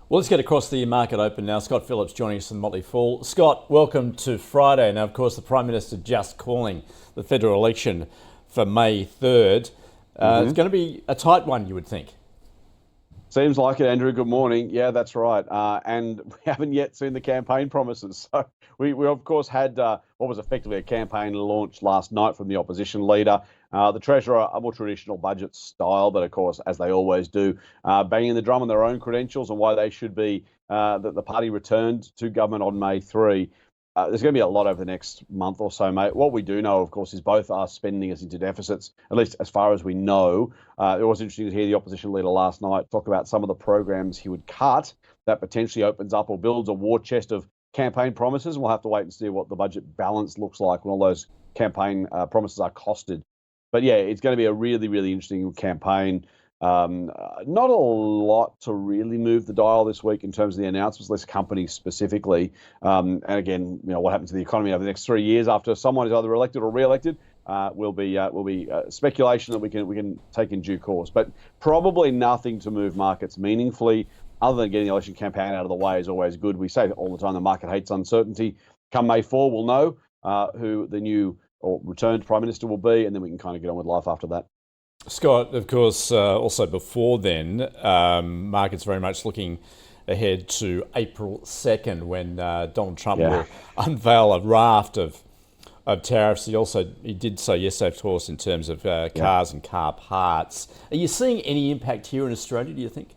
Well, let's get across the market open now. Scott Phillips joining us in Motley Fool. Scott, welcome to Friday. Now, of course, the Prime Minister just calling the federal election for May 3rd. It's going to be a tight one, you would think. Seems like it, Andrew. Good morning. Yeah, that's right. And we haven't yet seen the campaign promises. So we of course, had what was effectively a campaign launch last night from the opposition leader. The Treasurer, a more traditional budget style, but of course, as they always do, banging the drum on their own credentials and why they should be, that the party returned to government on May 3. There's going to be a lot over the next month or so, mate. What we do know, of course, is both are spending us into deficits, at least as far as we know. It was interesting to hear the opposition leader last night talk about some of the programs he would cut that potentially opens up or builds a war chest of campaign promises. And we'll have to wait and see what the budget balance looks like when all those campaign promises are costed. But yeah, it's going to be a really, really interesting campaign. Not a lot to really move the dial this week in terms of the announcements, less companies specifically. And again, what happens to the economy over the next 3 years after someone is either elected or re-elected will be speculation that we can take in due course. But probably nothing to move markets meaningfully, other than getting the election campaign out of the way is always good. We say all the time the market hates uncertainty. Come May 4, we'll know who the new or returned Prime Minister will be, and then we can kind of get on with life after that. Scott, of course, also before then, markets very much looking ahead to April 2nd when Donald Trump will unveil a raft of tariffs. He did so yesterday, of course, in terms of cars and car parts. Are you seeing any impact here in Australia, do you think?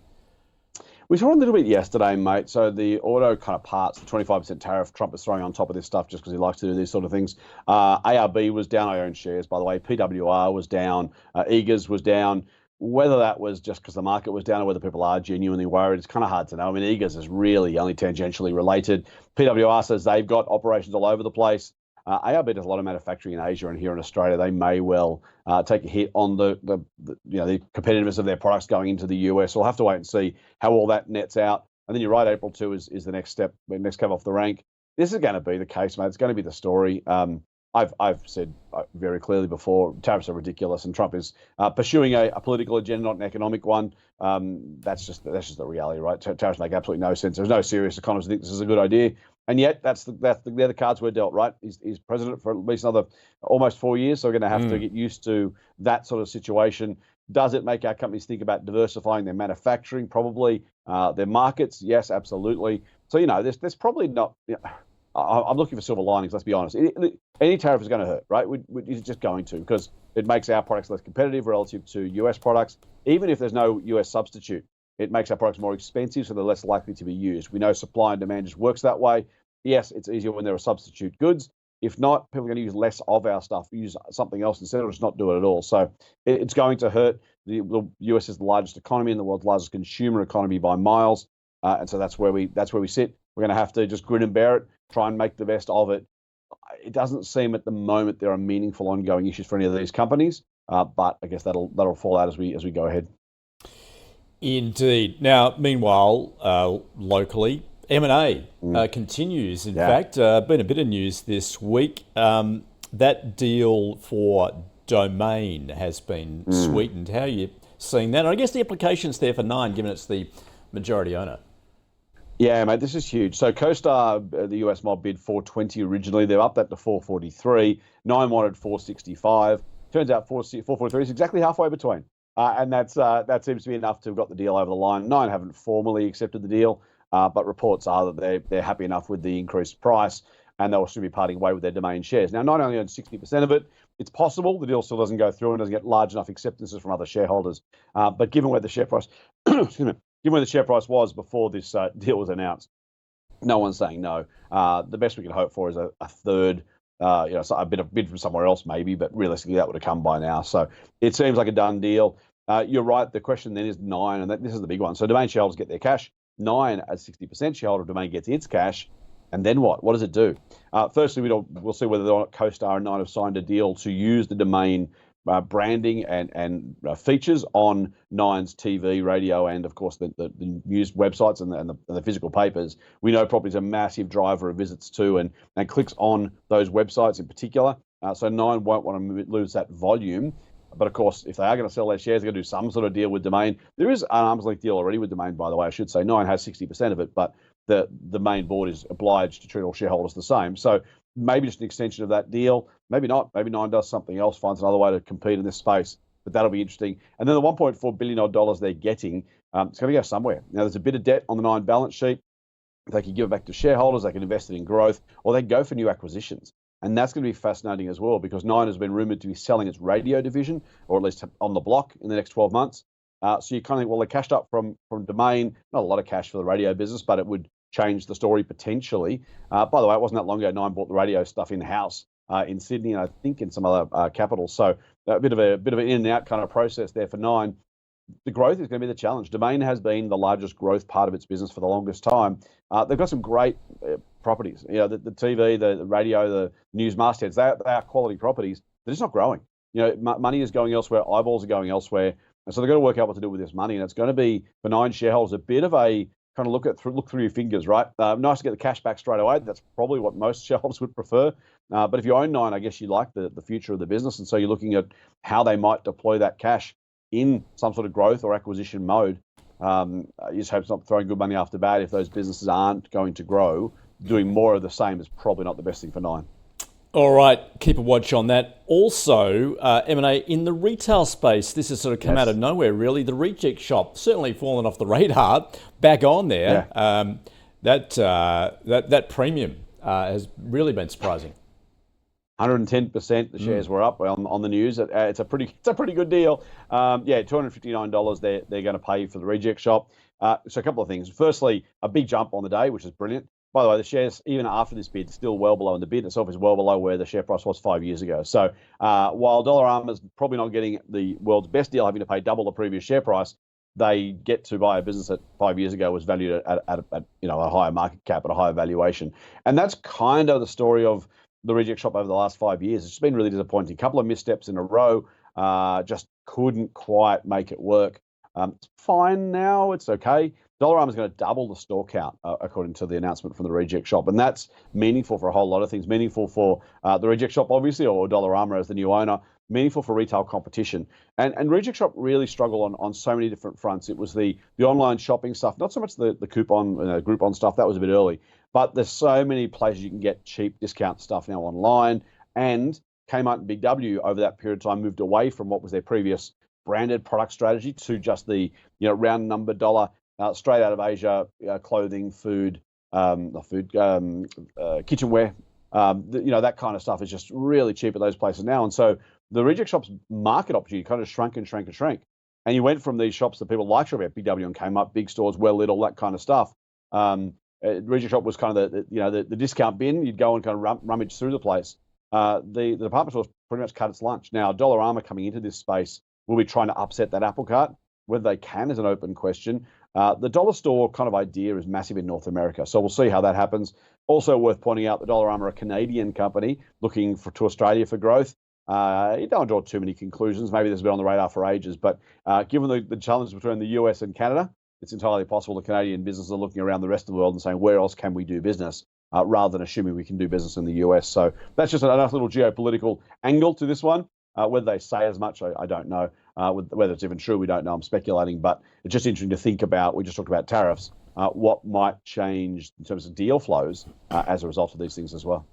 We saw a little bit yesterday, mate. So the auto kind of parts, the 25% tariff Trump is throwing on top of this stuff just because he likes to do these sort of things. ARB was down. I own shares, by the way. PWR was down. Eagers was down. Whether that was just because the market was down or whether people are genuinely worried, it's kind of hard to know. I mean, Eagers is really only tangentially related. PWR says they've got operations all over the place. ARB does a lot of manufacturing in Asia and here in Australia. They may well take a hit on the competitiveness of their products going into the US. We'll have to wait and see how all that nets out. And then you're right, April 2 is the next step, the next cab off the rank. This is going to be the case, mate. It's going to be the story. I've said very clearly before, tariffs are ridiculous, and Trump is pursuing a political agenda, not an economic one. That's just the reality, right? Tariffs make absolutely no sense. There's no serious economists who think this is a good idea, and yet they're the cards we're dealt, right? He's president for at least another almost 4 years, so we're going to have to get used to that sort of situation. Does it make our companies think about diversifying their manufacturing? Probably. Their markets, yes, absolutely. So there's probably not. I'm looking for silver linings, let's be honest. Any tariff is going to hurt, right? It's just going to, because it makes our products less competitive relative to US products. Even if there's no US substitute, it makes our products more expensive, so they're less likely to be used. We know supply and demand just works that way. Yes, it's easier when there are substitute goods. If not, people are going to use less of our stuff, use something else instead, or just not do it at all. So it's going to hurt. The US is the largest economy and the world's largest consumer economy by miles. And so that's where we sit. We're going to have to just grin and bear it, try and make the best of it. It doesn't seem at the moment there are meaningful ongoing issues for any of these companies, but I guess that'll fall out as we go ahead. Indeed. Now, meanwhile, locally, M&A continues. In fact, been a bit of news this week. That deal for Domain has been sweetened. How are you seeing that? And I guess the implications there for Nine, given it's the majority owner. Yeah, mate, this is huge. So CoStar, the US mob, bid 420 originally. They've upped that to 443. Nine wanted 465. Turns out 443 is exactly halfway between. And that seems to be enough to have got the deal over the line. Nine haven't formally accepted the deal, but reports are that they're happy enough with the increased price, and they'll still be parting way with their Domain shares. Now, Nine only owns 60% of it. It's possible the deal still doesn't go through and doesn't get large enough acceptances from other shareholders. But given where the share price, given where the share price was before this deal was announced, no one's saying no. The best we can hope for is a third, so a bid from somewhere else maybe, but realistically that would have come by now. So it seems like a done deal. You're right. The question then is Nine, and this is the big one. So Domain shareholders get their cash. Nine, as 60% shareholder of Domain, gets its cash. And then what? What does it do? Firstly, we'll see whether or not CoStar and Nine have signed a deal to use the Domain branding and features on Nine's TV, radio, and of course the news websites and the physical papers. We know property is a massive driver of visits to and clicks on those websites in particular. So Nine won't want to lose that volume. But of course, if they are going to sell their shares, they're going to do some sort of deal with Domain. There is an arm's length deal already with Domain, by the way. I should say Nine has 60% of it, but the main board is obliged to treat all shareholders the same. So maybe just an extension of that deal. Maybe not. Maybe Nine does something else, finds another way to compete in this space. But that'll be interesting. And then the $1.4 billion they're getting, it's going to go somewhere. Now, there's a bit of debt on the Nine balance sheet. They can give it back to shareholders, they can invest it in growth, or they can go for new acquisitions. And that's going to be fascinating as well, because Nine has been rumored to be selling its radio division, or at least on the block in the next 12 months. So you kind of think, well, they cashed up from Domain, not a lot of cash for the radio business, but it would change the story potentially. By the way, it wasn't that long ago Nine bought the radio stuff in-house in Sydney, and I think in some other capitals. So a bit of an in and out kind of process there for Nine. The growth is going to be the challenge. Domain has been the largest growth part of its business for the longest time. They've got some great properties. You know, the TV, the radio, the news mastheads, they are quality properties. They're just not growing. You know, money is going elsewhere, eyeballs are going elsewhere. And so they've got to work out what to do with this money. And it's going to be, for Nine shareholders, a bit of a kind of look through your fingers, right? Nice to get the cash back straight away. That's probably what most shareholders would prefer. But if you own Nine, I guess you like the future of the business. And so you're looking at how they might deploy that cash in some sort of growth or acquisition mode. You just hope it's not throwing good money after bad. If those businesses aren't going to grow, doing more of the same is probably not the best thing for Nine. All right, keep a watch on that. Also, M&A in the retail space, this has sort of come out of nowhere, really. The Reject Shop, certainly fallen off the radar, back on there. Yeah. That premium has really been surprising. 110%. The shares were up on the news. It's a pretty good deal. $259 they're going to pay for the Reject Shop. So a couple of things. Firstly, a big jump on the day, which is brilliant. By the way, the shares, even after this bid, still well below, and the bid itself is well below where the share price was 5 years ago. So while Dollarama's probably not getting the world's best deal, having to pay double the previous share price, they get to buy a business that 5 years ago was valued at a higher market cap, at a higher valuation. And that's kind of the story of the Reject Shop over the last 5 years. It's been really disappointing. A couple of missteps in a row, just couldn't quite make it work. It's fine now, it's okay. Dollarama is going to double the store count, according to the announcement from the Reject Shop. And that's meaningful for a whole lot of things. Meaningful for the Reject Shop, obviously, or Dollarama as the new owner. Meaningful for retail competition. And Reject Shop really struggled on so many different fronts. It was the online shopping stuff, not so much the coupon, Groupon stuff, that was a bit early. But there's so many places you can get cheap discount stuff now online. And Kmart and Big W over that period of time moved away from what was their previous branded product strategy to just the round number dollar straight out of Asia clothing, food, kitchenware. That kind of stuff is just really cheap at those places now. And so the Reject Shop's market opportunity kind of shrank. And you went from these shops that people like shopping at, Big W and Kmart, big stores, well lit, all that kind of stuff. Reject Shop was kind of the discount bin. You'd go and kind of rummage through the place. The department store pretty much cut its lunch. Now, Dollarama coming into this space will be trying to upset that apple cart. Whether they can is an open question. The dollar store kind of idea is massive in North America, so we'll see how that happens. Also worth pointing out, the Dollarama are a Canadian company looking to Australia for growth. You don't draw too many conclusions. Maybe this has been on the radar for ages, but given the challenges between the US and Canada, it's entirely possible the Canadian businesses are looking around the rest of the world and saying, where else can we do business, rather than assuming we can do business in the US. So that's just a nice little geopolitical angle to this one. Whether they say as much, I don't know. Whether it's even true, we don't know. I'm speculating, but it's just interesting to think about. We just talked about tariffs. What might change in terms of deal flows as a result of these things as well.